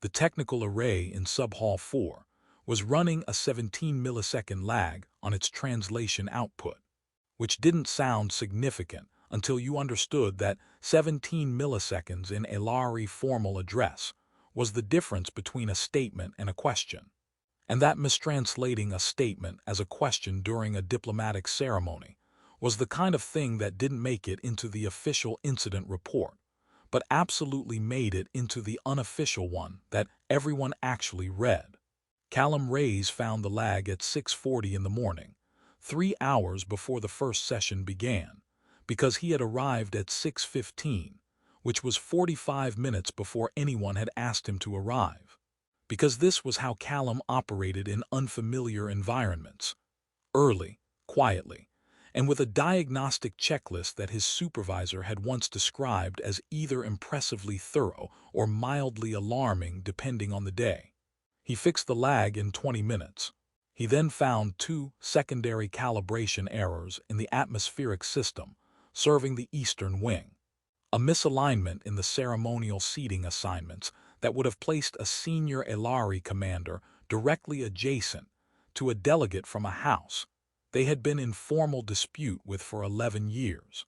The technical array in Subhall 4 was running a 17-millisecond lag on its translation output, which didn't sound significant until you understood that 17 milliseconds in Aelari formal address was the difference between a statement and a question, and that mistranslating a statement as a question during a diplomatic ceremony was the kind of thing that didn't make it into the official incident report, but absolutely made it into the unofficial one that everyone actually read. Callum Reyes found the lag at 6:40 in the morning, 3 hours before the first session began, because he had arrived at 6:15, which was 45 minutes before anyone had asked him to arrive. Because this was how Callum operated in unfamiliar environments, early, quietly, and with a diagnostic checklist that his supervisor had once described as either impressively thorough or mildly alarming depending on the day. He fixed the lag in 20 minutes. He then found 2 secondary calibration errors in the atmospheric system serving the eastern wing, a misalignment in the ceremonial seating assignments that would have placed a senior Aelari commander directly adjacent to a delegate from a house they had been in formal dispute with for 11 years,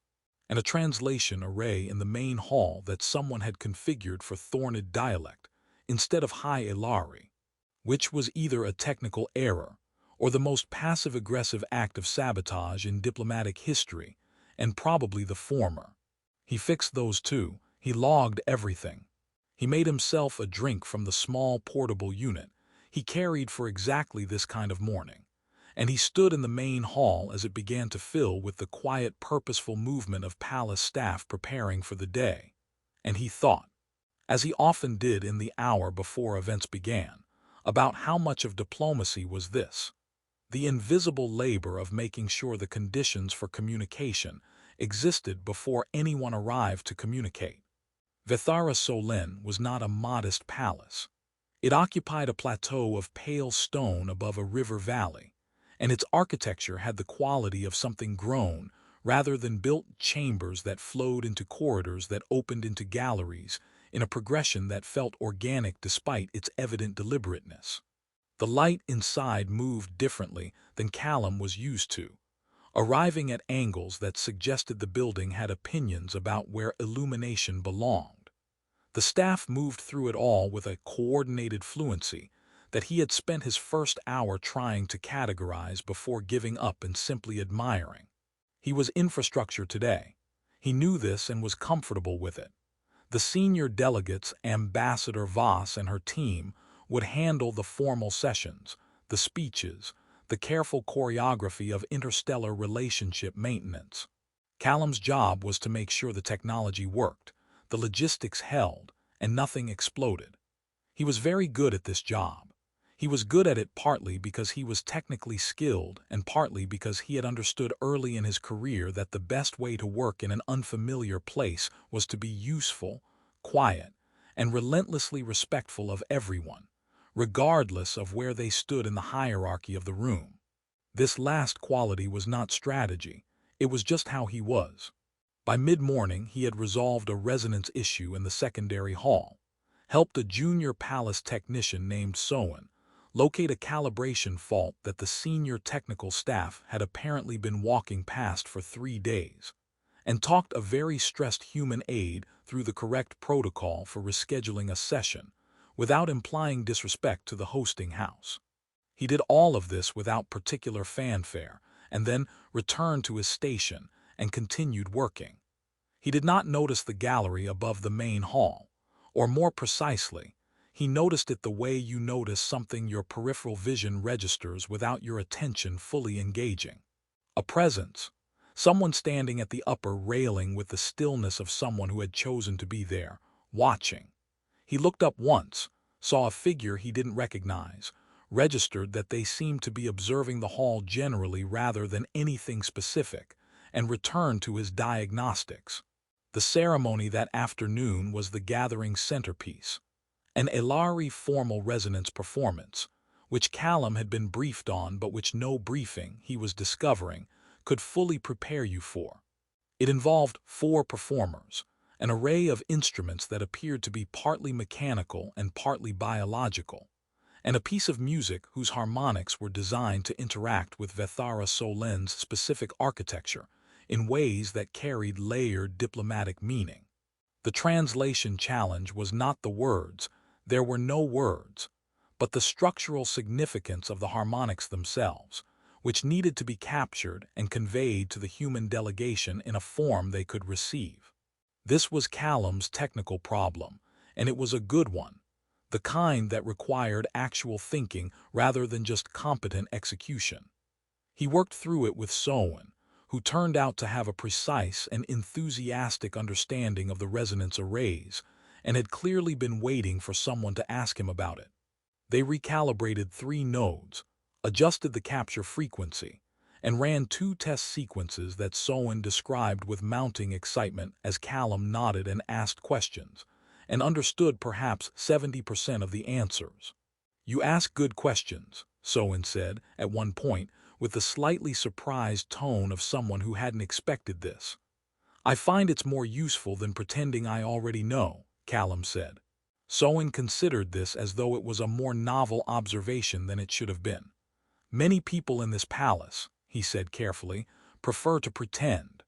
and a translation array in the main hall that someone had configured for Thornid dialect instead of High Aelari, which was either a technical error or the most passive-aggressive act of sabotage in diplomatic history, and probably the former. He fixed those too. He logged everything. He made himself a drink from the small portable unit he carried for exactly this kind of morning, and he stood in the main hall as it began to fill with the quiet, purposeful movement of palace staff preparing for the day. And he thought, as he often did in the hour before events began, about how much of diplomacy was this, the invisible labor of making sure the conditions for communication existed before anyone arrived to communicate. Vethara Solenne was not a modest palace. It occupied a plateau of pale stone above a river valley, and its architecture had the quality of something grown rather than built chambers that flowed into corridors that opened into galleries in a progression that felt organic despite its evident deliberateness. The light inside moved differently than Callum was used to, arriving at angles that suggested the building had opinions about where illumination belonged. The staff moved through it all with a coordinated fluency that he had spent his first hour trying to categorize before giving up and simply admiring. He was infrastructure today. He knew this and was comfortable with it. The senior delegates, Ambassador Voss and her team, would handle the formal sessions, the speeches, the careful choreography of interstellar relationship maintenance. Callum's job was to make sure the technology worked, the logistics held, and nothing exploded. He was very good at this job. He was good at it partly because he was technically skilled and partly because he had understood early in his career that the best way to work in an unfamiliar place was to be useful, quiet, and relentlessly respectful of everyone, regardless of where they stood in the hierarchy of the room. This last quality was not strategy, it was just how he was. By mid-morning, he had resolved a resonance issue in the secondary hall, helped a junior palace technician named Soen locate a calibration fault that the senior technical staff had apparently been walking past for 3 days, and talked a very stressed human aide through the correct protocol for rescheduling a session without implying disrespect to the hosting house. He did all of this without particular fanfare and then returned to his station and continued working. He did not notice the gallery above the main hall, or more precisely, he noticed it the way you notice something your peripheral vision registers without your attention fully engaging. A presence, someone standing at the upper railing with the stillness of someone who had chosen to be there, watching. He looked up once, saw a figure he didn't recognize, registered that they seemed to be observing the hall generally rather than anything specific, and returned to his diagnostics. The ceremony that afternoon was the gathering's centerpiece, an Aelari formal resonance performance, which Callum had been briefed on but which no briefing, he was discovering, could fully prepare you for. It involved 4 performers, an array of instruments that appeared to be partly mechanical and partly biological, and a piece of music whose harmonics were designed to interact with Vethara Solenne's specific architecture in ways that carried layered diplomatic meaning. The translation challenge was not the words, there were no words, but the structural significance of the harmonics themselves, which needed to be captured and conveyed to the human delegation in a form they could receive. This was Callum's technical problem, and it was a good one, the kind that required actual thinking rather than just competent execution. He worked through it with Sowen, who turned out to have a precise and enthusiastic understanding of the resonance arrays and had clearly been waiting for someone to ask him about it. They recalibrated 3 nodes, adjusted the capture frequency, and ran 2 test sequences that Sowen described with mounting excitement as Callum nodded and asked questions, and understood perhaps 70% of the answers. "You ask good questions," Sowen said at one point, with the slightly surprised tone of someone who hadn't expected this. "I find it's more useful than pretending I already know," Callum said. Sowen considered this as though it was a more novel observation than it should have been. "Many people in this palace," he said carefully, "prefer to pretend."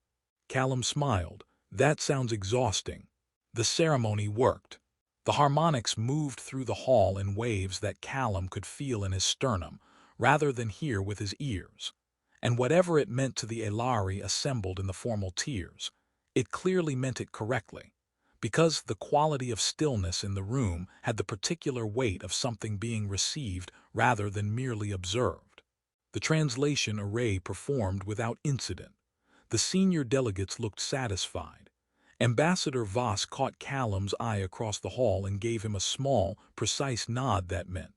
Callum smiled. "That sounds exhausting." The ceremony worked. The harmonics moved through the hall in waves that Callum could feel in his sternum, rather than hear with his ears. And whatever it meant to the Aelari assembled in the formal tiers, it clearly meant it correctly, because the quality of stillness in the room had the particular weight of something being received rather than merely observed. The translation array performed without incident. The senior delegates looked satisfied. Ambassador Voss caught Callum's eye across the hall and gave him a small, precise nod that meant,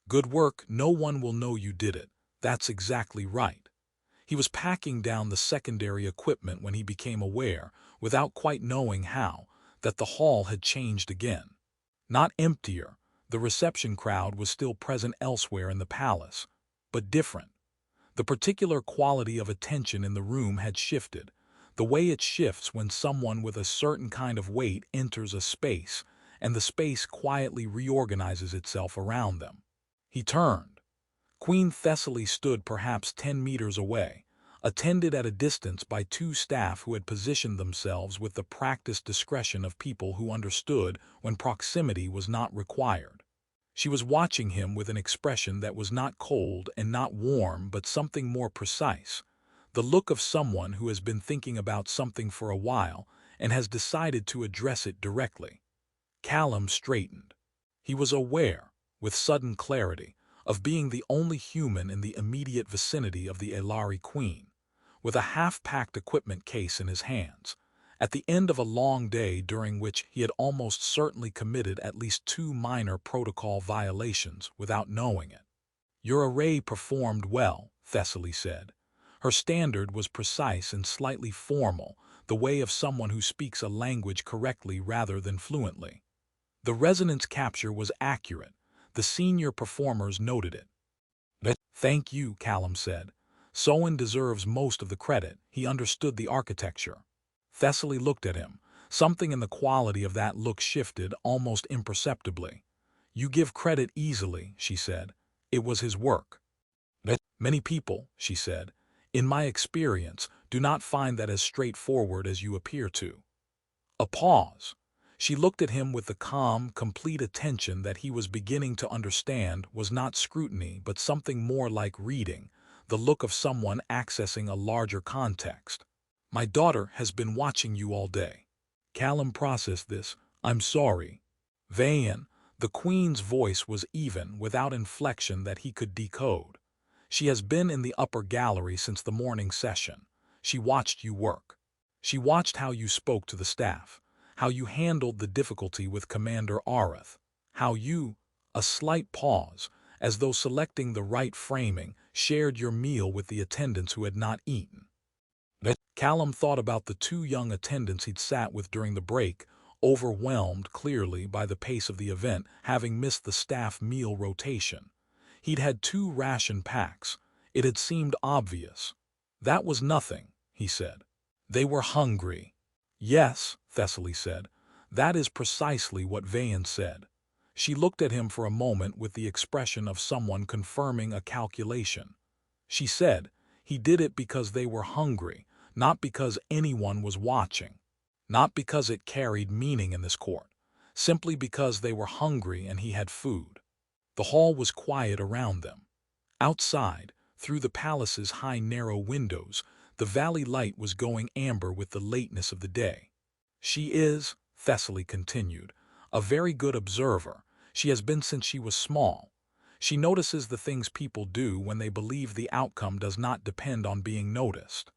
"Good work, no one will know you did it. That's exactly right." He was packing down the secondary equipment when he became aware, without quite knowing how, that the hall had changed again. Not emptier, the reception crowd was still present elsewhere in the palace, but different. The particular quality of attention in the room had shifted, the way it shifts when someone with a certain kind of weight enters a space, and the space quietly reorganizes itself around them. He turned. Queen Thessaly stood perhaps 10 meters away, attended at a distance by 2 staff who had positioned themselves with the practiced discretion of people who understood when proximity was not required. She was watching him with an expression that was not cold and not warm but something more precise, the look of someone who has been thinking about something for a while and has decided to address it directly. Callum straightened. He was aware, with sudden clarity, of being the only human in the immediate vicinity of the Aelari Queen, with a half-packed equipment case in his hands, at the end of a long day during which he had almost certainly committed at least 2 minor protocol violations without knowing it. "Your array performed well," Thessaly said. Her standard was precise and slightly formal, the way of someone who speaks a language correctly rather than fluently. The resonance capture was accurate. The senior performers noted it. "Thank you," Callum said. "Sowen deserves most of the credit. He understood the architecture." Thessaly looked at him. Something in the quality of that look shifted almost imperceptibly. "You give credit easily," she said. "It was his work." "Many people," she said, "in my experience, do not find that as straightforward as you appear to." A pause. She looked at him with the calm, complete attention that he was beginning to understand was not scrutiny but something more like reading, the look of someone accessing a larger context. "My daughter has been watching you all day." Callum processed this. "I'm sorry." Vayen, the Queen's voice was even, without inflection that he could decode. "She has been in the upper gallery since the morning session. She watched you work. She watched how you spoke to the staff, how you handled the difficulty with Commander Arath, how you," a slight pause, as though selecting the right framing, "shared your meal with the attendants who had not eaten." Callum thought about the 2 young attendants he'd sat with during the break, overwhelmed clearly by the pace of the event, having missed the staff meal rotation. He'd had 2 ration packs. It had seemed obvious. "That was nothing," he said. "They were hungry." "Yes," Thessaly said. That is precisely what Vayen said. She looked at him for a moment with the expression of someone confirming a calculation. She said, he did it because they were hungry, not because anyone was watching. Not because it carried meaning in this court. Simply because they were hungry and he had food. The hall was quiet around them. Outside, through the palace's high narrow windows, the valley light was going amber with the lateness of the day. She is, Thessaly continued, a very good observer. She has been since she was small. She notices the things people do when they believe the outcome does not depend on being noticed.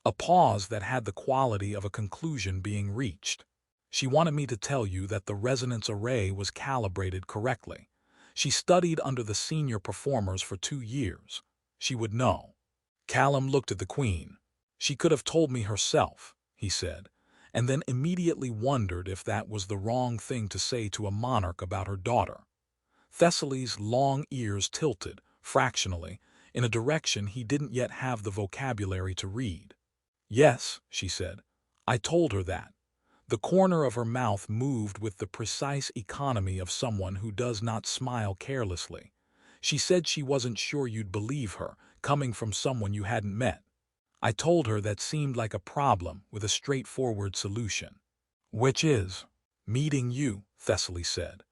A pause that had the quality of a conclusion being reached. She wanted me to tell you that the resonance array was calibrated correctly. She studied under the senior performers for 2 years. She would know. Callum looked at the queen. She could have told me herself, he said, and then immediately wondered if that was the wrong thing to say to a monarch about her daughter. Thessaly's long ears tilted, fractionally, in a direction he didn't yet have the vocabulary to read. Yes, she said. I told her that. The corner of her mouth moved with the precise economy of someone who does not smile carelessly. She said she wasn't sure you'd believe her, coming from someone you hadn't met. I told her that seemed like a problem with a straightforward solution. Which is, meeting you, Thessaly said.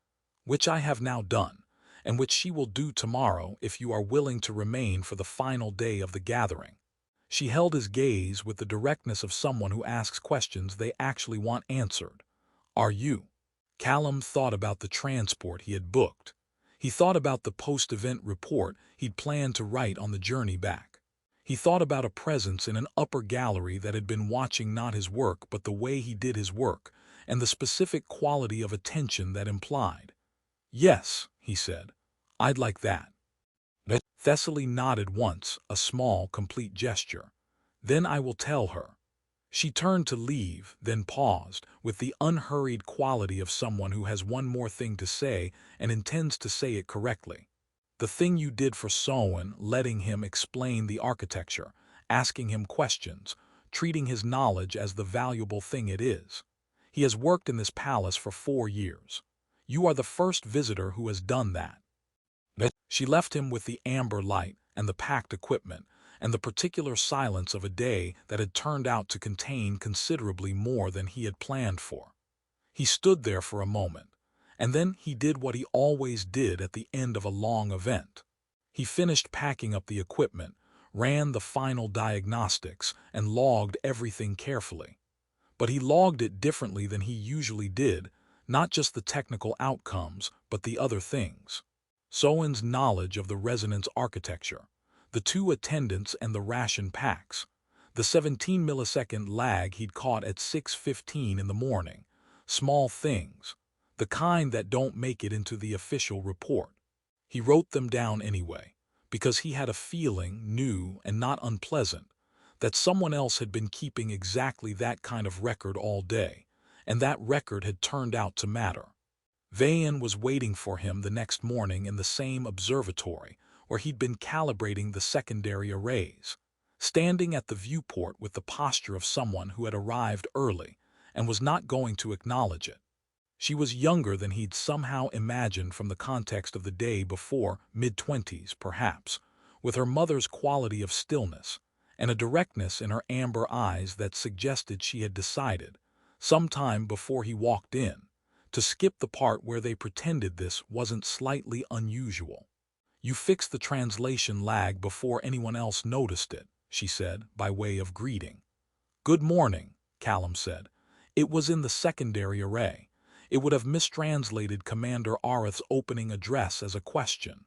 Which I have now done, and which she will do tomorrow if you are willing to remain for the final day of the gathering. She held his gaze with the directness of someone who asks questions they actually want answered. Are you? Callum thought about the transport he had booked. He thought about the post-event report he'd planned to write on the journey back. He thought about a presence in an upper gallery that had been watching not his work but the way he did his work, and the specific quality of attention that implied. Yes, he said. I'd like that. Thessaly nodded once, a small, complete gesture. Then I will tell her. She turned to leave, then paused, with the unhurried quality of someone who has one more thing to say and intends to say it correctly. The thing you did for Sowen, letting him explain the architecture, asking him questions, treating his knowledge as the valuable thing it is. He has worked in this palace for 4 years. You are the first visitor who has done that. She left him with the amber light and the packed equipment and the particular silence of a day that had turned out to contain considerably more than he had planned for. He stood there for a moment, and then he did what he always did at the end of a long event. He finished packing up the equipment, ran the final diagnostics, and logged everything carefully. But he logged it differently than he usually did, not just the technical outcomes, but the other things. Sowen's knowledge of the resonance architecture, the 2 attendants and the ration packs, the 17-millisecond lag he'd caught at 6:15 in the morning, small things, the kind that don't make it into the official report. He wrote them down anyway, because he had a feeling, new and not unpleasant, that someone else had been keeping exactly that kind of record all day, and that record had turned out to matter. Vayen was waiting for him the next morning in the same observatory where he'd been calibrating the secondary arrays, standing at the viewport with the posture of someone who had arrived early and was not going to acknowledge it. She was younger than he'd somehow imagined from the context of the day before, mid-20s perhaps, with her mother's quality of stillness and a directness in her amber eyes that suggested she had decided, sometime before he walked in, to skip the part where they pretended this wasn't slightly unusual. You fixed the translation lag before anyone else noticed it, she said, by way of greeting. Good morning, Callum said. It was in the secondary array. It would have mistranslated Commander Areth's opening address as a question.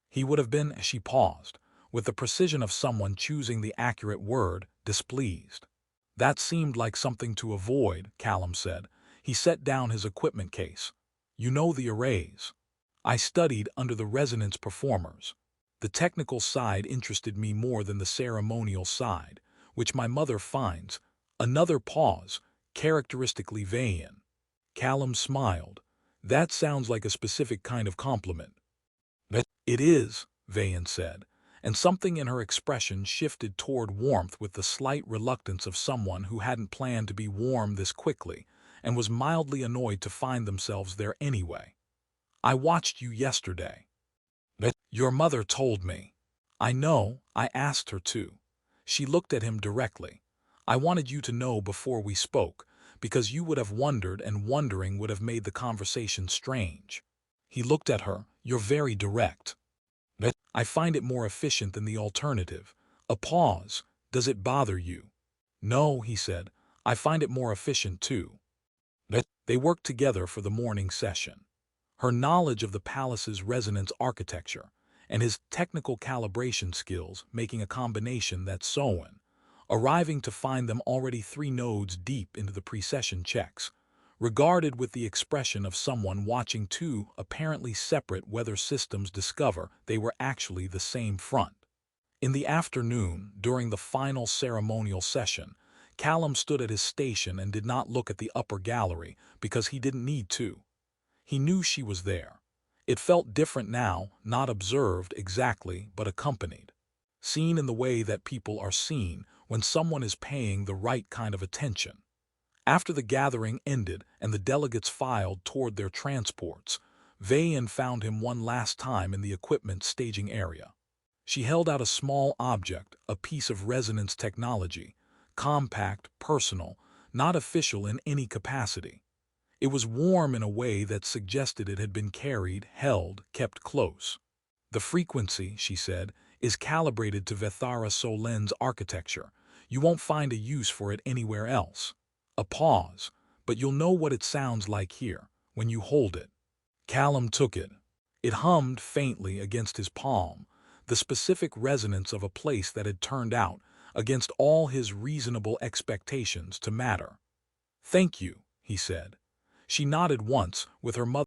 He would have been, she paused, with the precision of someone choosing the accurate word, displeased. That seemed like something to avoid, Callum said. He set down his equipment case. You know the arrays. I studied under the resonance performers. The technical side interested me more than the ceremonial side, which my mother finds. Another pause, characteristically Vayen. Callum smiled. That sounds like a specific kind of compliment. It is, Vayen said, and something in her expression shifted toward warmth with the slight reluctance of someone who hadn't planned to be warm this quickly, and was mildly annoyed to find themselves there anyway. "I watched you yesterday. Your mother told me." "I know, I asked her to." She looked at him directly. "I wanted you to know before we spoke, because you would have wondered, and wondering would have made the conversation strange." He looked at her. "You're very direct." "I find it more efficient than the alternative." A pause. "Does it bother you?" "No," he said. "I find it more efficient too." They worked together for the morning session. Her knowledge of the palace's resonance architecture and his technical calibration skills making a combination that Sowen, arriving to find them already 3 nodes deep into the precession checks, regarded with the expression of someone watching 2 apparently separate weather systems discover they were actually the same front. In the afternoon, during the final ceremonial session, Callum stood at his station and did not look at the upper gallery because he didn't need to. He knew she was there. It felt different now, not observed exactly, but accompanied. Seen in the way that people are seen when someone is paying the right kind of attention. After the gathering ended and the delegates filed toward their transports, Vayen found him one last time in the equipment staging area. She held out a small object, a piece of resonance technology, compact, personal, not official in any capacity. It was warm in a way that suggested it had been carried, held, kept close. "The frequency," she said, "is calibrated to Vethara Solenne's architecture. You won't find a use for it anywhere else." A pause. "But you'll know what it sounds like here, when you hold it." Callum took it. It hummed faintly against his palm, the specific resonance of a place that had turned out, against all his reasonable expectations, to matter. "Thank you," he said. She nodded once, with her mother